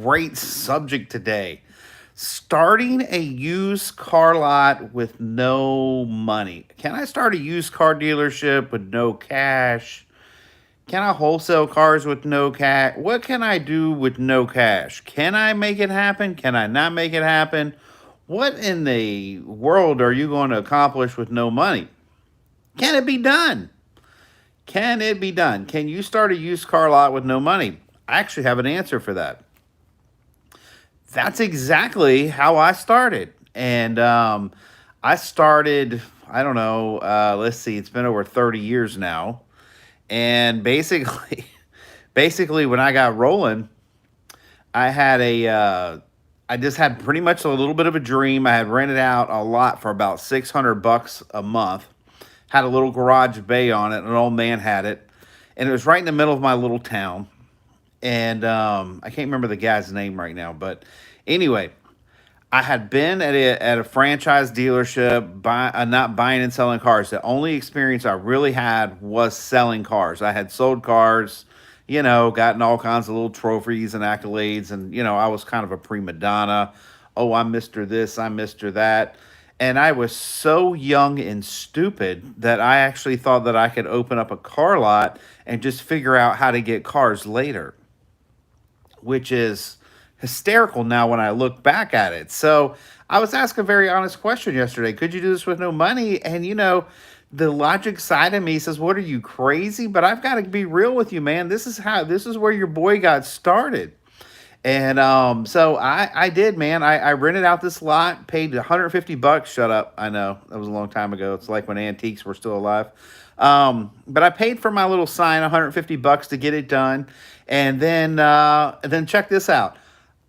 Great subject today. Starting a used car lot with no money. Can I start a used car dealership with no cash? Can I wholesale cars with no cash? What can I do with no cash? Can I make it happen? Can I not make it happen? What in the world are you going to accomplish with no money? Can it be done? Can it be done? Can you start a used car lot with no money? I actually have an answer for that. That's exactly how I started. And I started, I don't know, let's see, it's been over 30 years now. And basically, basically when I got rolling, I had I just had pretty much a little bit of a dream. I had rented out a lot for about 600 bucks a month. Had a little garage bay on it. An old man had it. And it was right in the middle of my little town. And I can't remember the guy's name right now, but anyway, I had been at a franchise dealership, not buying and selling cars. The only experience I really had was selling cars. I had sold cars, gotten all kinds of little trophies and accolades, and I was kind of a prima donna. Oh, I'm Mister This, I'm Mister That. And I was so young and stupid that I actually thought that I could open up a car lot and just figure out how to get cars later, which is hysterical now when I look back at it. So I was asked a very honest question yesterday. Could you do this with no money? And the logic side of me says, "What are you crazy?" But I've got to be real with you, man. This is where your boy got started. And so I did, man. I rented out this lot, paid 150 bucks. Shut up. I know that was a long time ago. It's like when antiques were still alive. But I paid for my little sign 150 bucks to get it done. And then check this out.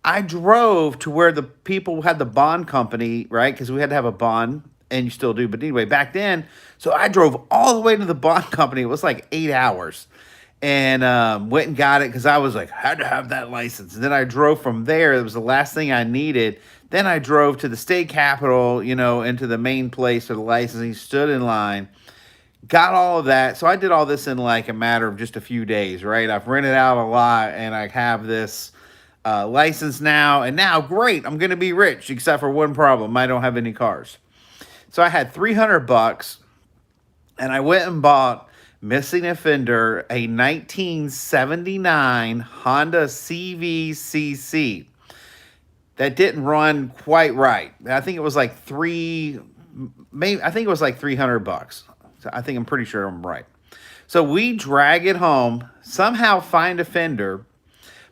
I drove to where the people had the bond company, right? Because we had to have a bond, and you still do. But anyway, back then, so I drove all the way to the bond company. It was like 8 hours, and went and got it because I was like, had to have that license. And then I drove from there. It was the last thing I needed. Then I drove to the state capitol, into the main place for the licensing, stood in line, got all of that. So I did all this in like a matter of just a few days, right? I've rented out a lot, and I have this license now. And now, great, I'm going to be rich, except for one problem: I don't have any cars. So I had 300 bucks, and I went and bought, missing a fender, a 1979 Honda CVCC that didn't run quite right. I think it was like maybe I think it was like 300 bucks. So I think I'm pretty sure I'm right. So we drag it home, somehow find a fender.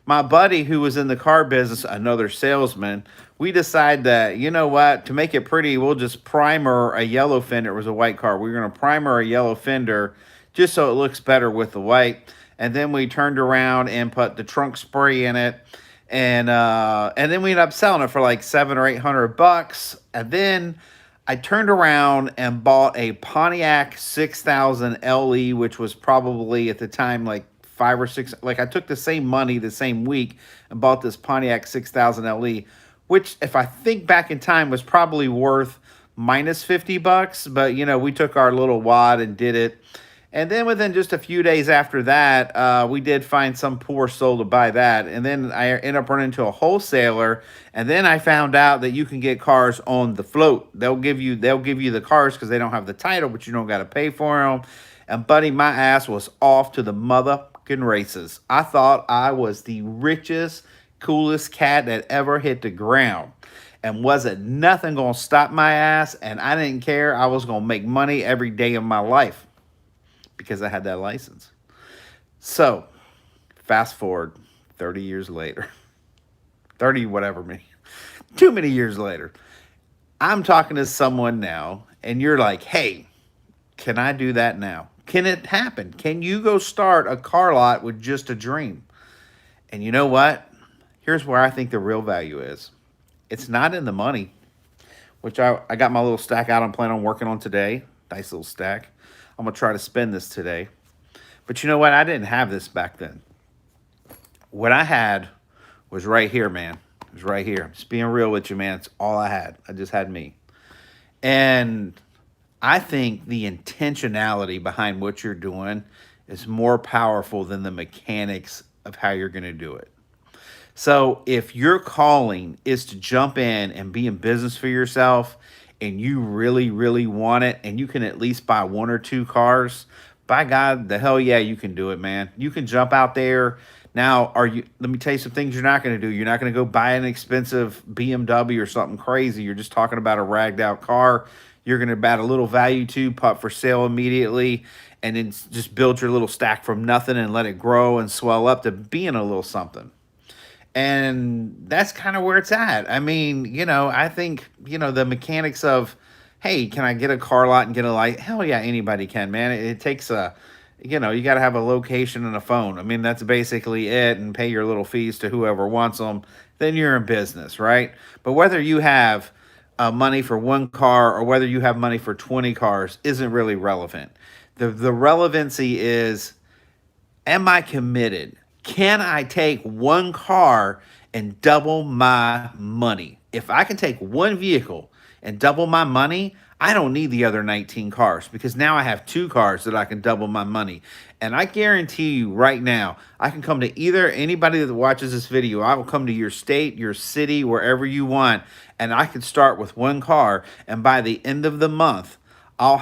My buddy who was in the car business, another salesman, we decide that, you know what, to make it pretty, we'll just primer a yellow fender. It was a white car. We were going to primer a yellow fender just so it looks better with the white. And then we turned around and put the trunk spray in it. And then we ended up selling it for like 700 or 800 bucks. And then I turned around and bought a Pontiac 6000 LE, which was probably at the time like five or six. Like I took the same money the same week and bought this Pontiac 6000 LE, which, if I think back in time, was probably worth minus 50 bucks. But we took our little wad and did it. And then within just a few days after that, we did find some poor soul to buy that. And then I ended up running into a wholesaler. And then I found out that you can get cars on the float. They'll give you the cars because they don't have the title, but you don't got to pay for them. And buddy, my ass was off to the motherfucking races. I thought I was the richest, coolest cat that ever hit the ground. And wasn't nothing gonna stop my ass. And I didn't care. I was gonna make money every day of my life because I had that license. So, fast forward 30 years later, 30 whatever me, too many years later, I'm talking to someone now, and you're like, hey, can I do that now? Can it happen? Can you go start a car lot with just a dream? And you know what? Here's where I think the real value is. It's not in the money, which I got my little stack out I'm planning on working on today. Nice little stack. I'm going to try to spend this today. But you know what? I didn't have this back then. What I had was right here, man. It was right here. I'm just being real with you, man. It's all I had. I just had me. And I think the intentionality behind what you're doing is more powerful than the mechanics of how you're going to do it. So if your calling is to jump in and be in business for yourself and you really, really want it and you can at least buy one or two cars, by God, the hell yeah, you can do it, man. You can jump out there. Now, let me tell you some things you're not going to do. You're not going to go buy an expensive BMW or something crazy. You're just talking about a ragged out car. You're going to add a little value to, put for sale immediately, and then just build your little stack from nothing and let it grow and swell up to being a little something. And that's kind of where it's at. I mean, I think, the mechanics of, hey, can I get a car lot and get a light? Hell yeah, anybody can, man. It takes you got to have a location and a phone. I mean, that's basically it, and pay your little fees to whoever wants them. Then you're in business, right? But whether you have money for one car or whether you have money for 20 cars isn't really relevant. The relevancy is, am I committed? Can I take one car and double my money? If I can take one vehicle and double my money, I don't need the other 19 cars because now I have two cars that I can double my money. And I guarantee you right now, I can come to either anybody that watches this video. I will come to your state, your city, wherever you want, and I can start with one car. And by the end of the month, I'll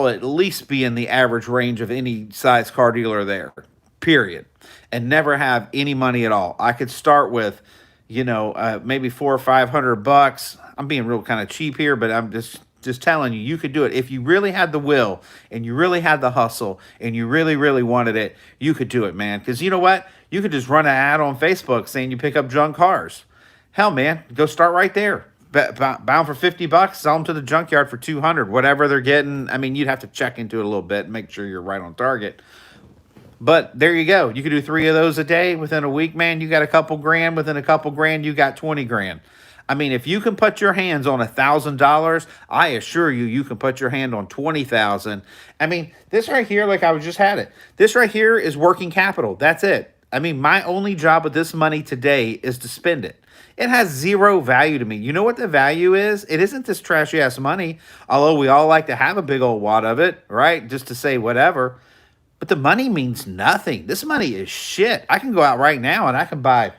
at least be in the average range of any size car dealer there, period, and never have any money at all. I could start with, maybe $400 or $500. I'm being real kind of cheap here, but I'm just telling you, you could do it if you really had the will and you really had the hustle and you really, really wanted it. You could do it, man. Because you know what? You could just run an ad on Facebook saying you pick up junk cars. Hell, man, go start right there. Bound for $50, sell them to the junkyard for 200, whatever they're getting. I mean, you'd have to check into it a little bit and make sure you're right on target. But there you go. You could do 3 of those a day within a week, man. You got a couple grand. Within a couple grand, you got 20 grand. I mean, if you can put your hands on $1,000, I assure you, you can put your hand on 20,000. I mean, this right here, like I was just had it. This right here is working capital. That's it. I mean, my only job with this money today is to spend it. It has zero value to me. You know what the value is? It isn't this trashy ass money, although we all like to have a big old wad of it, right? Just to say whatever. But the money means nothing. This money is shit. I can go out right now and I can buy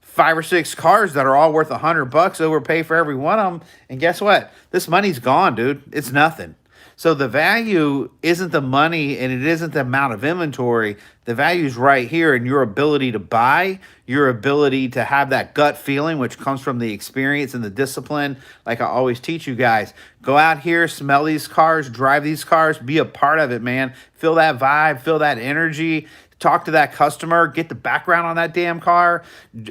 5 or 6 cars that are all worth $100, overpay for every one of them. And guess what? This money's gone, dude. It's nothing. So the value isn't the money and it isn't the amount of inventory. The value is right here in your ability to buy, your ability to have that gut feeling, which comes from the experience and the discipline. Like I always teach you guys, go out here, smell these cars, drive these cars, be a part of it, man. Feel that vibe, feel that energy. Talk to that customer, get the background on that damn car.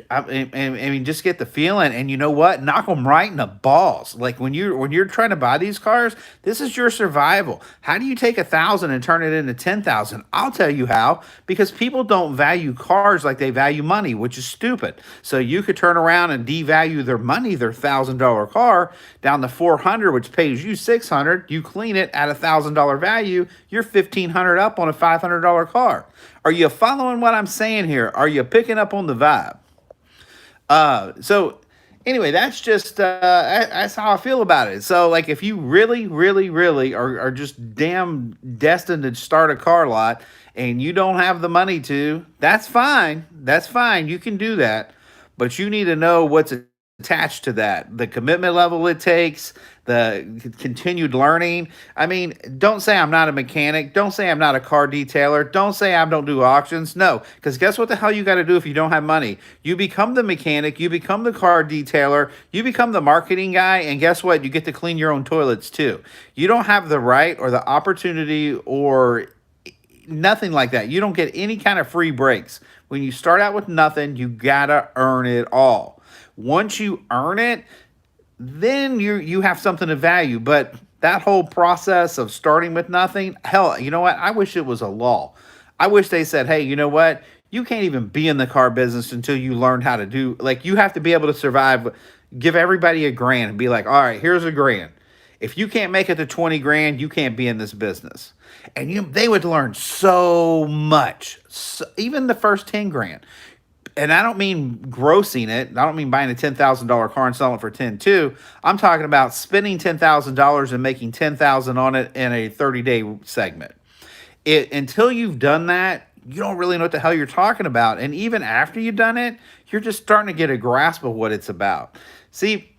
I mean, just get the feeling. And you know what? Knock them right in the balls. Like when you're trying to buy these cars, this is your survival. How do you take 1,000 and turn it into 10,000? I'll tell you how. Because people don't value cars like they value money, which is stupid. So you could turn around and devalue their money, their $1,000 car, down to 400, which pays you 600. You clean it at $1,000 value, you're 1,500 up on a $500 car. Are you following what I'm saying here? Are you picking up on the vibe? So anyway, that's just that's how I feel about it. So like, if you really, really, really are just damn destined to start a car lot and you don't have the money to, that's fine. That's fine. You can do that, but you need to know what's attached to that, the commitment level it takes, the continued learning. I mean, don't say I'm not a mechanic. Don't say I'm not a car detailer. Don't say I don't do auctions. No, because guess what the hell you got to do if you don't have money? You become the mechanic. You become the car detailer. You become the marketing guy. And guess what? You get to clean your own toilets too. You don't have the right or the opportunity or nothing like that. You don't get any kind of free breaks. When you start out with nothing, you got to earn it all. Once you earn it, then you have something of value. But that whole process of starting with nothing, hell, you know what? I wish it was a law. I wish they said, hey, you know what? You can't even be in the car business until you learn how to do, like, you have to be able to survive. Give everybody $1,000 and be like, all right, here's $1,000. If you can't make it to 20 grand, you can't be in this business. And they would learn so much, even the first 10 grand. And I don't mean grossing it. I don't mean buying a $10,000 car and selling it for 10 too. I'm talking about spending $10,000 and making 10,000 on it in a 30-day segment. Until you've done that, you don't really know what the hell you're talking about. And even after you've done it, you're just starting to get a grasp of what it's about. See,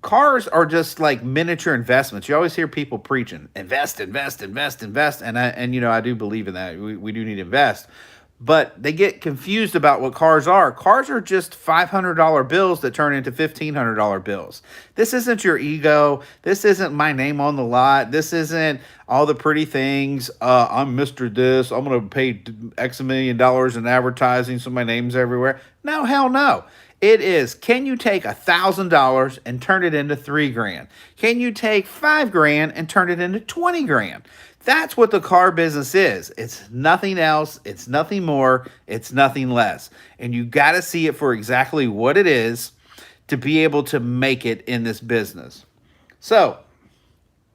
cars are just like miniature investments. You always hear people preaching, invest, invest, invest, invest. And you know, I do believe in that. We do need to invest. But they get confused about what cars are. Cars are just $500 bills that turn into $1,500 bills. This isn't your ego. This isn't my name on the lot. This isn't all the pretty things. I'm Mr. This. I'm going to pay X million dollars in advertising so my name's everywhere. No, hell no. It is, can you take $1,000 and turn it into $3,000? Can you take $5,000 and turn it into $20,000? That's what the car business is. It's nothing else. It's nothing more. It's nothing less. And you got to see it for exactly what it is to be able to make it in this business. So,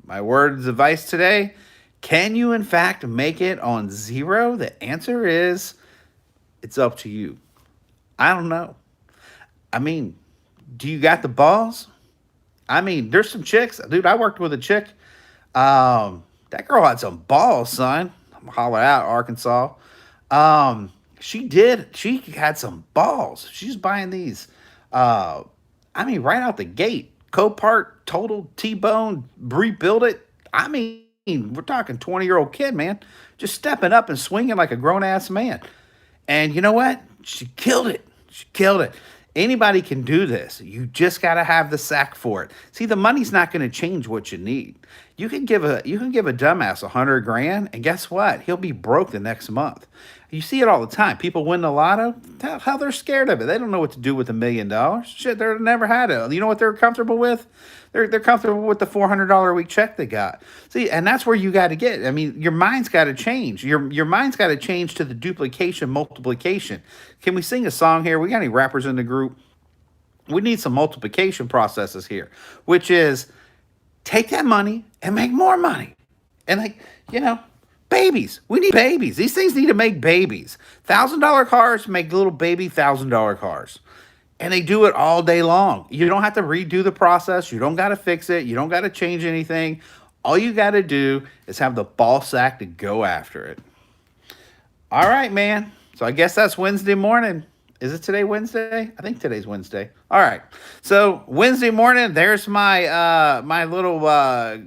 my words of advice today, can you in fact make it on zero? The answer is, it's up to you. I don't know. I mean, do you got the balls? I mean, there's some chicks. Dude, I worked with a chick. That girl had some balls, son. I'm holler out, Arkansas. She did. She had some balls. She's buying these. I mean, right out the gate. Copart, total T-bone, rebuild it. I mean, we're talking 20-year-old kid, man. Just stepping up and swinging like a grown-ass man. And you know what? She killed it. She killed it. Anybody can do this. You just got to have the sack for it. See, the money's not going to change what you need. You can give a dumbass $100,000, and guess what? He'll be broke the next month. You see it all the time. People win the lotto. How they're scared of it. They don't know what to do with $1 million. Shit, they've never had it. You know what they're comfortable with? They're comfortable with the $400 a week check they got. See, and that's where you got to get. I mean, your mind's got to change. Your mind's got to change to the duplication, multiplication. Can we sing a song here? We got any rappers in the group? We need some multiplication processes here, which is take that money and make more money. And like, you know, babies. We need babies. These things need to make babies. $1,000 cars make little baby $1,000 cars. And they do it all day long. You don't have to redo the process. You don't got to fix it. You don't got to change anything. All you got to do is have the ball sack to go after it. All right, man. So I guess that's Wednesday morning. Is it today Wednesday? I think today's Wednesday. All right. So Wednesday morning, there's my my little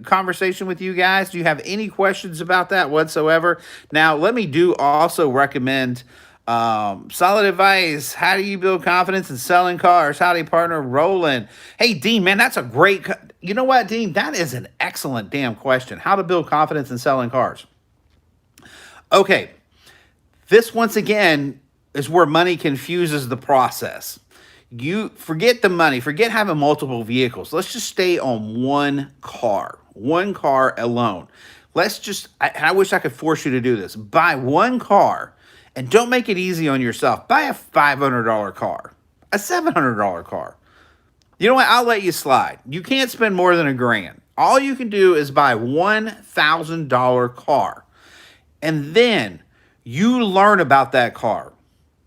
conversation with you guys. Do you have any questions about that whatsoever? Now, let me do also recommend solid advice. How do you build confidence in selling cars? How do you partner Roland? Hey, Dean, man, that's a great... You know what, Dean? That is an excellent damn question. How to build confidence in selling cars. Okay. This, once again, is where money confuses the process. You forget the money, forget having multiple vehicles. Let's just stay on one car alone. Let's just, I wish I could force you to do this. Buy one car and don't make it easy on yourself. Buy a $500 car, a $700 car. You know what? I'll let you slide. You can't spend more than $1,000. All you can do is buy $1,000 car. And then you learn about that car.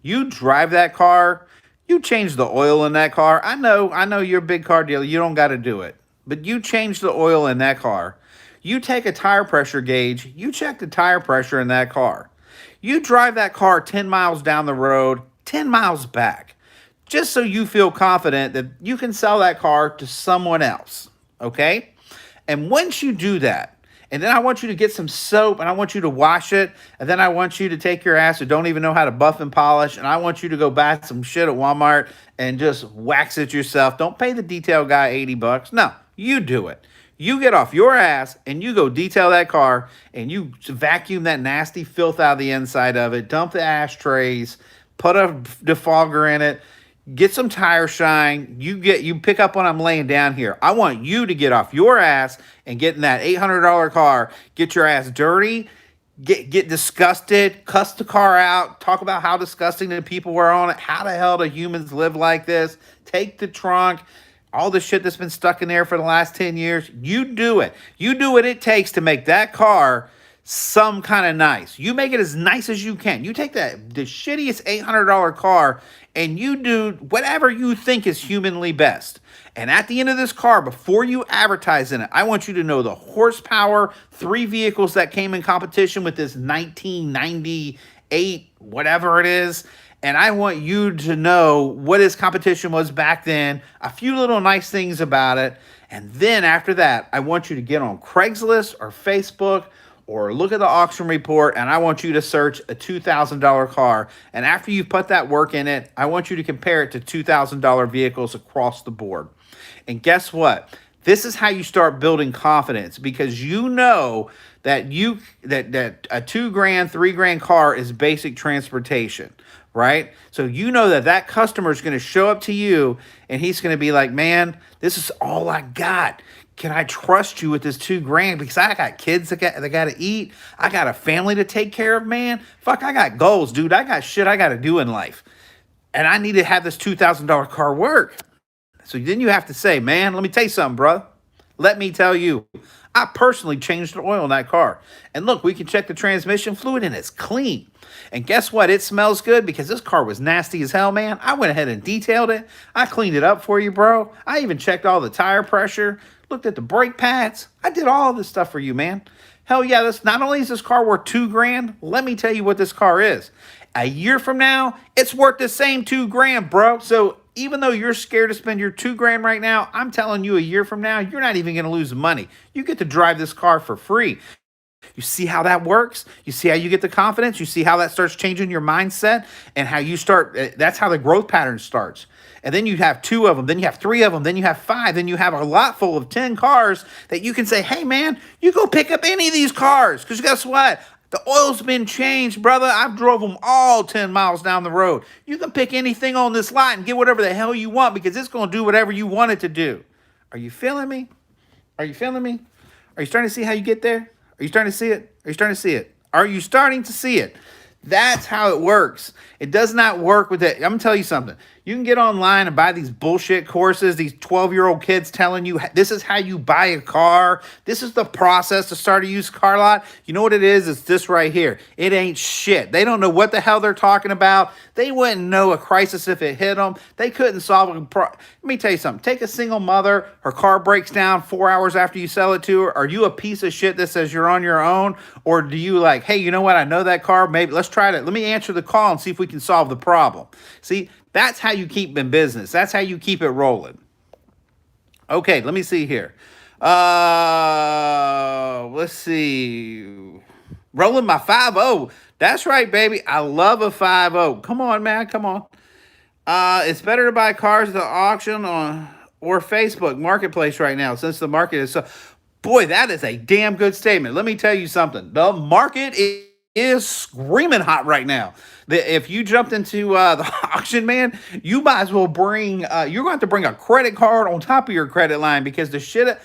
You drive that car. You change the oil in that car. I know you're a big car dealer. You don't got to do it. But you change the oil in that car. You take a tire pressure gauge. You check the tire pressure in that car. You drive that car 10 miles down the road, 10 miles back, just so you feel confident that you can sell that car to someone else, okay? And once you do that, and then I want you to get some soap, and I want you to wash it, and then I want you to take your ass who don't even know how to buff and polish, and I want you to go buy some shit at Walmart and just wax it yourself. Don't pay the detail guy $80. No, you do it. You get off your ass and you go detail that car and you vacuum that nasty filth out of the inside of it, dump the ashtrays, put a defogger in it, get some tire shine. You pick up when I'm laying down here. I want you to get off your ass and get in that $800 car, get your ass dirty, get disgusted, cuss the car out, talk about how disgusting the people were on it. How the hell do humans live like this? Take the trunk. All the shit that's been stuck in there for the last 10 years, you do it. You do what it takes to make that car some kind of nice. You make it as nice as you can. You take the shittiest $800 car and you do whatever you think is humanly best. And at the end of this car, before you advertise in it, I want you to know the horsepower, 3 vehicles that came in competition with this 1998 8, whatever it is. And I want you to know what his competition was back then, a few little nice things about it. And then after that, I want you to get on Craigslist or Facebook or look at the auction report, and I want you to search a $2,000 car. And after you put that work in it, I want you to compare it to $2,000 vehicles across the board. And guess what? This is how you start building confidence, because you know that that a $2,000, $3,000 car is basic transportation, right? So you know that that customer is going to show up to you and he's going to be like, man, this is all I got. Can I trust you with this $2,000? Because I got kids that got to eat. I got a family to take care of, man. Fuck, I got goals, dude. I got shit I got to do in life. And I need to have this $2,000 car work. So then you have to say, man, let me tell you something, bro. Let me tell you, I personally changed the oil in that car. And look, we can check the transmission fluid and it's clean. And guess what? It smells good because this car was nasty as hell, man. I went ahead and detailed it. I cleaned it up for you, bro. I even checked all the tire pressure, looked at the brake pads. I did all of this stuff for you, man. Hell yeah, this not only is this car worth $2,000, let me tell you what this car is. A year from now, it's worth the same $2,000, bro. So even though you're scared to spend your $2,000 right now, I'm telling you a year from now, you're not even going to lose money. You get to drive this car for free. You see how that works? You see how you get the confidence? You see how that starts changing your mindset and how you start, that's how the growth pattern starts. And then you have 2 of them, then you have 3 of them, then you have 5, then you have a lot full of 10 cars that you can say, hey man, you go pick up any of these cars. Because guess what? The oil's been changed, brother. I've drove them all 10 miles down the road. You can pick anything on this lot and get whatever the hell you want because it's going to do whatever you want it to do. Are you feeling me? Are you feeling me? Are you starting to see how you get there? Are you starting to see it? Are you starting to see it? Are you starting to see it? That's how it works. It does not work with it. I'm going to tell you something. You can get online and buy these bullshit courses, these 12-year-old kids telling you this is how you buy a car. This is the process to start a used car lot. You know what it is? It's this right here. It ain't shit. They don't know what the hell they're talking about. They wouldn't know a crisis if it hit them. They couldn't solve a Let me tell you something. Take a single mother. Her car breaks down 4 hours after you sell it to her. Are you a piece of shit that says you're on your own? Or do you like, hey, you know what? I know that car. Maybe let's try it. Let me answer the call and see if we can solve the problem. See, that's how you keep in business. That's how you keep it rolling. Okay, let me see here. Let's see. Rolling my 5.0. That's right, baby. I love a 5.0. Come on, man. Come on. It's better to buy cars at the auction or Facebook Marketplace right now since the market is so... Boy, that is a damn good statement. Let me tell you something. The market is screaming hot right now. If you jumped into the auction, man, you might as well bring, you're going to have to bring a credit card on top of your credit line because the shit,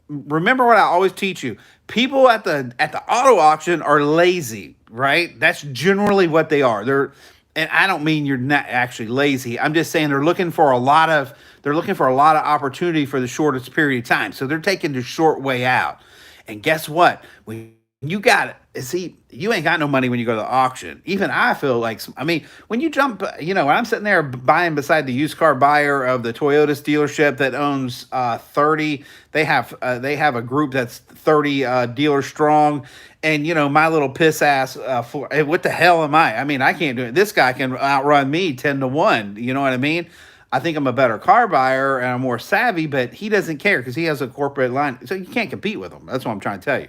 remember what I always teach you. People at the auto auction are lazy, right? That's generally what they are. And I don't mean you're not actually lazy. I'm just saying they're looking for a lot of opportunity for the shortest period of time. So they're taking the short way out. And guess what? When you got it. See, you ain't got no money when you go to the auction. Even I feel like, I mean, when you jump, when I'm sitting there buying beside the used car buyer of the Toyota's dealership that owns 30, they have a group that's 30 dealers strong. And, my little piss ass, what the hell am I? I mean, I can't do it. This guy can outrun me 10-1. You know what I mean? I think I'm a better car buyer and I'm more savvy, but he doesn't care because he has a corporate line. So you can't compete with him. That's what I'm trying to tell you.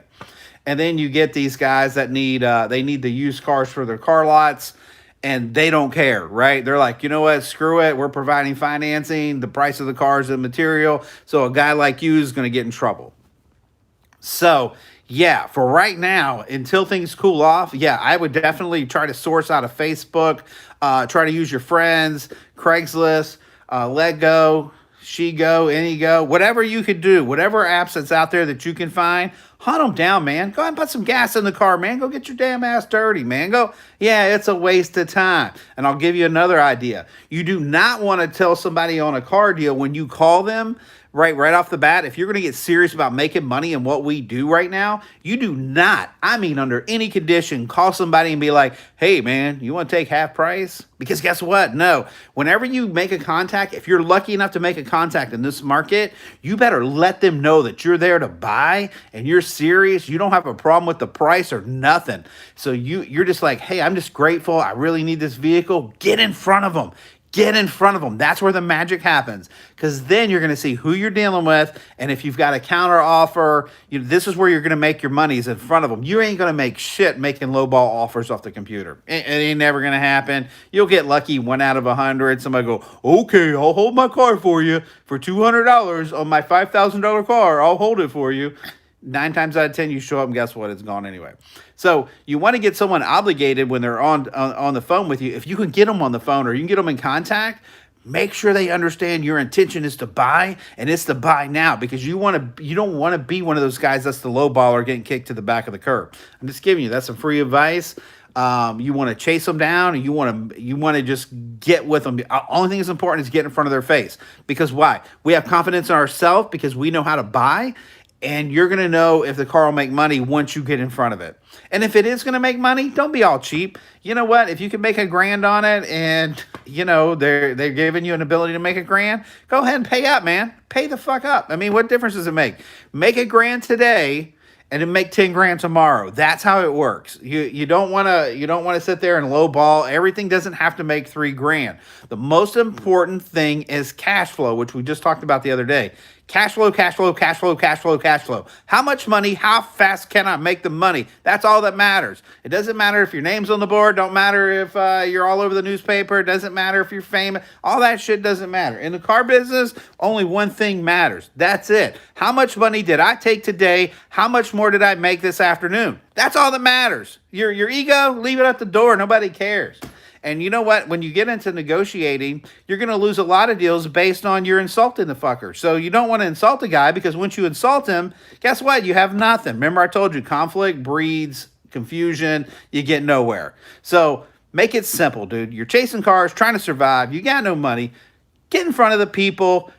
And then you get these guys that need the used cars for their car lots, and they don't care, right? They're like, you know what? Screw it. We're providing financing. The price of the car is the material. So a guy like you is going to get in trouble. So, yeah, for right now, until things cool off, yeah, I would definitely try to source out of Facebook, try to use your friends, Craigslist, Letgo, SheGo, AnyGo, whatever you could do, whatever apps that's out there that you can find, hunt them down, man. Go ahead and put some gas in the car, man. Go get your damn ass dirty, man. Yeah, it's a waste of time. And I'll give you another idea. You do not want to tell somebody on a car deal when you call them, right off the bat, if you're going to get serious about making money and what we do right now, you do not, I mean, under any condition, call somebody and be like, hey, man, you want to take half price? Because guess what? No. Whenever you make a contact, if you're lucky enough to make a contact in this market, you better let them know that you're there to buy and you're serious. You don't have a problem with the price or nothing. So you're just like, hey, I'm just grateful. I really need this vehicle. Get in front of them. Get in front of them. That's where the magic happens. Because then you're going to see who you're dealing with. And if you've got a counter offer, this is where you're going to make your money, is in front of them. You ain't going to make shit making lowball offers off the computer. It ain't never going to happen. You'll get lucky 1 out of 100. Somebody go, okay, I'll hold my car for you for $200 on my $5,000 car. I'll hold it for you. 9 times out of 10, you show up and guess what? It's gone anyway. So you want to get someone obligated when they're on the phone with you. If you can get them on the phone or you can get them in contact, make sure they understand your intention is to buy, and it's to buy now, because you don't want to be one of those guys that's the low baller getting kicked to the back of the curb. I'm just giving you, that's some free advice. You want to chase them down, and you want to just get with them. The only thing that's important is get in front of their face. Because why? We have confidence in ourselves because we know how to buy. And you're going to know if the car will make money once you get in front of it. And if it is going to make money, don't be all cheap. You know what? If you can make $1,000 on it and, they're giving you an ability to make $1,000, go ahead and pay up, man. Pay the fuck up. I mean, what difference does it make? Make $1,000 today and then make $10,000 tomorrow. That's how it works. You don't want to sit there and lowball. Everything doesn't have to make $3,000. The most important thing is cash flow, which we just talked about the other day. Cash flow, cash flow, cash flow, cash flow, cash flow. How much money, how fast can I make the money? That's all that matters. It doesn't matter if your name's on the board. Don't matter if you're all over the newspaper. It doesn't matter if you're famous. All that shit doesn't matter. In the car business, only one thing matters. That's it. How much money did I take today? How much more did I make this afternoon? That's all that matters. Your ego, leave it at the door. Nobody cares. And you know what? When you get into negotiating, you're going to lose a lot of deals based on you're insulting the fucker. So you don't want to insult a guy, because once you insult him, guess what? You have nothing. Remember I told you, conflict breeds confusion. You get nowhere. So make it simple, dude. You're chasing cars, trying to survive. You got no money. Get in front of the people.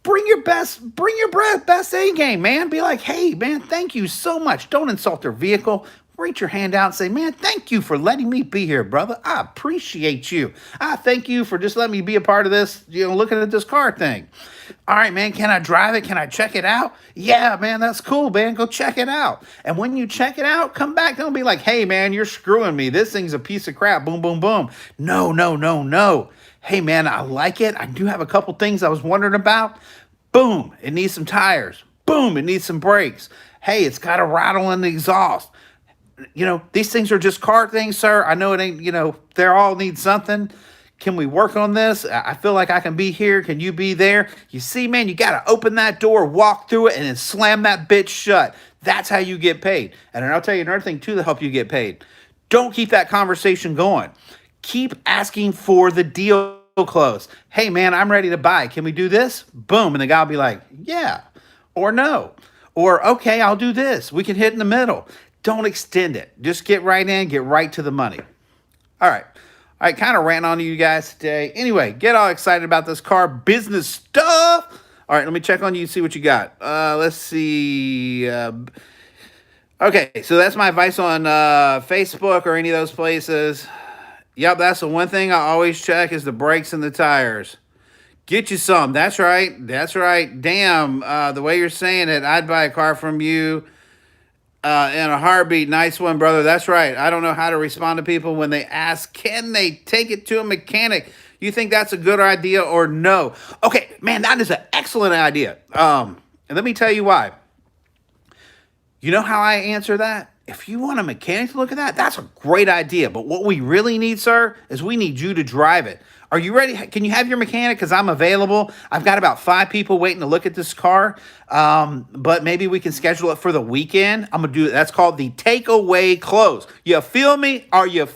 Bring your best A game, man. Be like, hey, man, thank you so much. Don't insult their vehicle. Reach your hand out and say, man, thank you for letting me be here, brother. I appreciate you. I thank you for just letting me be a part of this, looking at this car thing. All right, man, can I drive it? Can I check it out? Yeah, man, that's cool, man. Go check it out. And when you check it out, come back. Don't be like, hey, man, you're screwing me. This thing's a piece of crap. Boom, boom, boom. No, no, no, no. Hey, man, I like it. I do have a couple things I was wondering about. Boom, it needs some tires. Boom, it needs some brakes. Hey, it's got a rattle in the exhaust. These things are just car things, sir. I know it ain't, they all need something. Can we work on this? I feel like I can be here. Can you be there? You see, man, you got to open that door, walk through it, and then slam that bitch shut. That's how you get paid. And I'll tell you another thing, too, to help you get paid. Don't keep that conversation going. Keep asking for the deal close. Hey, man, I'm ready to buy. Can we do this? Boom. And the guy will be like, yeah, or no. Or, okay, I'll do this. We can hit in the middle. Don't extend it. Just get right in, get right to the money. All right, kind of ran on to you guys today. Anyway, get all excited about this car business stuff. All right, let me check on you and see what you got. Let's see. Okay, so that's my advice on Facebook or any of those places. Yep, that's the one thing I always check is the brakes and the tires. Get you some. That's right. That's right. Damn, the way you're saying it, I'd buy a car from you in a heartbeat. Nice one, brother. That's right. I don't know how to respond to people when they ask, can they take it to a mechanic? You think that's a good idea or no? Okay, man, that is an excellent idea. And let me tell you why. You know how I answer that? If you want a mechanic to look at that, that's a great idea. But what we really need, sir, is we need you to drive it. Are you ready? Can you have your mechanic? Because I'm available. I've got about 5 people waiting to look at this car. But maybe we can schedule it for the weekend. I'm going to do it. That's called the takeaway close. You feel me? Are you